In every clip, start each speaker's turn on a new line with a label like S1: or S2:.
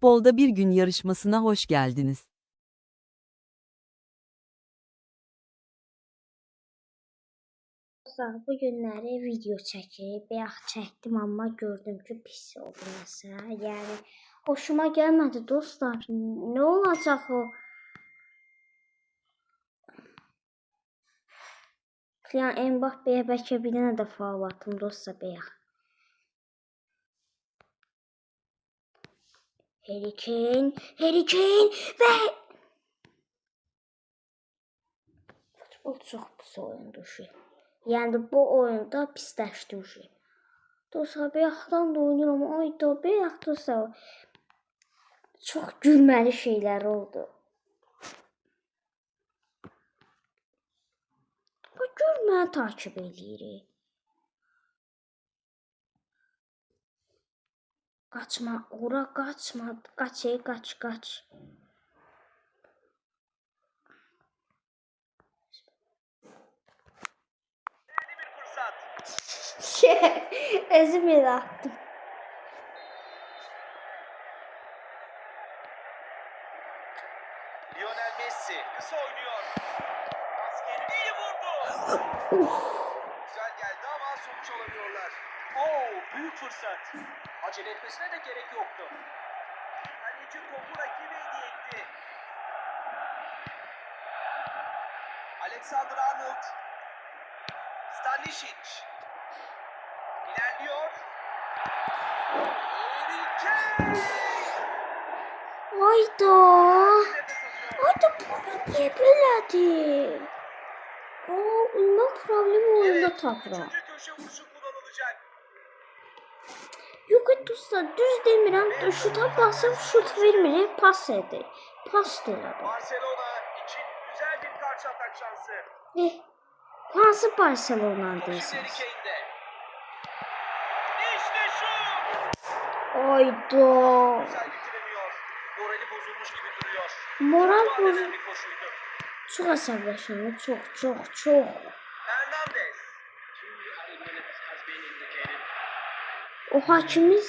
S1: Futbolda bir gün yarışmasına hoş geldiniz.
S2: Dostlar, bu günləri video çəkib, bayaq çəkdim, amma gördüm ki, pis oldu nəsə. Yəni, xoşuma gəlmədi dostlar. Nə olacaq o? Yəni, Mbappe'yə bəlkə bir dənə də faul atım dostlar bayaq. Harry Kane və futbol çox pis oyundur. Yəni, bu oyunda pisləşdi o şey. Dostlar, bayaqdan da oynayıram. Ay da, bayaq dostlar. Çox gülməli şeylər oldu. Bax, gör məni takip edirik. Qaçma, ora qaçma. Qaç. Özüm elə attım.
S3: Lionel Messi kısa oynuyor. Askeri iyi vurdu. Güzel geldi ama sonuç alamıyorlar. Büyük fırsat. Acele etmesine de gerek yoktu. Kaleci topu rakibe hediye etti. Alexander Arnold. Stanisic. İlerliyor. Harry Kane.
S2: Ayda, bunu niyə belədi? Ondan problemi oyunda tapıram.
S3: Üçüncü köşe vuruşu kullanılacak.
S2: Yox, dostlar, düz demirəm. Şuta basıb şut vermir, pas edir. Pas deyirəm.
S3: Barcelona için güzel bir karşı atak şansı.
S2: Hansı Barcelona
S3: Top şimdi Harry
S2: deyirsiniz?
S3: Kane'de. İşte şu.
S2: Ayda.
S3: Güzel bitiremiyor. Morali bozulmuş gibi duruyor.
S2: Moral
S3: Çok
S2: bozulmuş.
S3: adeden bir koşuydu.
S2: Çox əsəbləşirəm, çox.
S3: Hernandez.
S2: O hakimin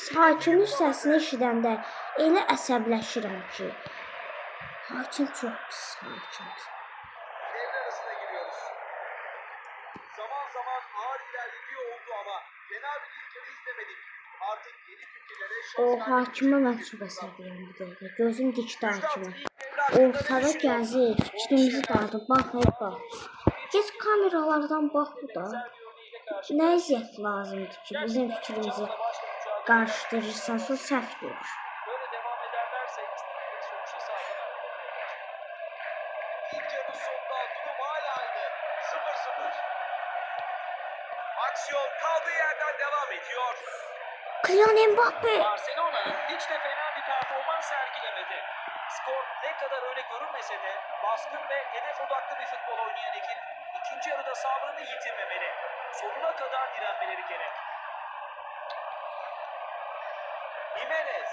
S2: səsini eşidəndə elə əsəbləşirəm ki. Hakim çox pis hakimdir.
S3: Devre arasına giriyoruz. Zaman zaman ağır ilerlediği oldu ama fena bir ilk yarı izlemedik. Artık yeni fikirlere
S2: O
S3: şans
S2: hakimə mən çox əsəbiyəm bir dəqiqə. Gözüm dikdi hakimə.
S3: vermek.
S2: Ortada gəzir, fikrimizi dağıdır, bax. Geç kameralardan bax bu da. Nə əziyyət lazımdır ki, bizim fikrimizi qarışdırırsansa səhv görür.
S3: Böyle devam ederlerse istedikleri sonuçta sağdan alırlar. İlk yarı sonunda durum hala aynı. 0-0. Aksiyon kaldığı yerden devam ediyor.
S2: Kylian Mbappe.
S3: Barcelona hiç de fena bir performans sergilemedi. Skor ne kadar öyle görünmese de baskın ve hedef odaklı bir futbol oynayan ekip ikinci yarıda sabrını yitirmemeli. Sonuna kadar direnmeleri gerek. Jimenez.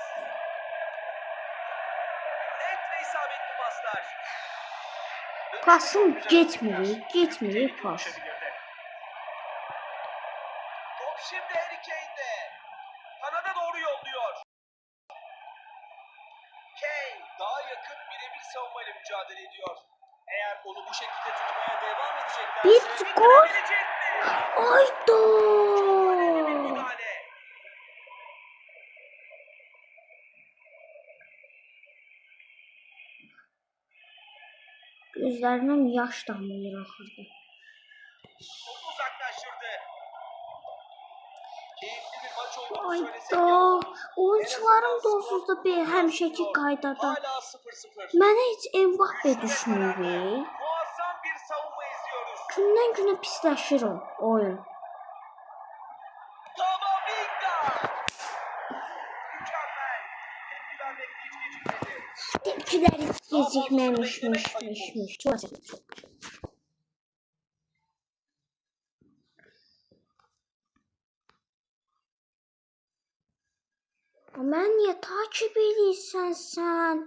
S3: Net ve isabetli paslar.
S2: Pasım getmir pas.
S3: Top şimdi Harry Kane'de. Kanada doğru yolluyor. Kane daha yakın birebir savunmayla mücadele ediyor. Eğer onu bu şekilde tutmaya devam edeceklerse
S2: Bir gol.
S3: bitirebilecek mi?
S2: Ayda.
S3: Önemli bir müdahale.
S2: Gözlərimdən yaş damlayır axırda.
S3: Topu uzaklaştırdı. Keyifli bir maç olduğunu söylesek
S2: Ayda.
S3: yalan.
S2: Oyuncularım da onsuz da bir həmişəki qaydada.
S3: Hala 0-0.
S2: Mənə heç Mbappe düşmür.
S3: Muazzam bir savunma izliyoruz.
S2: Gündən günə pisləşir o oyun.
S3: Camavinga! Mükemmel. Tepki vermekte hiç gecikmedi.
S2: Tepkiləri gecikməmişmiş. Çox əsəbləşdim. Mən niyə takip edirsən sən?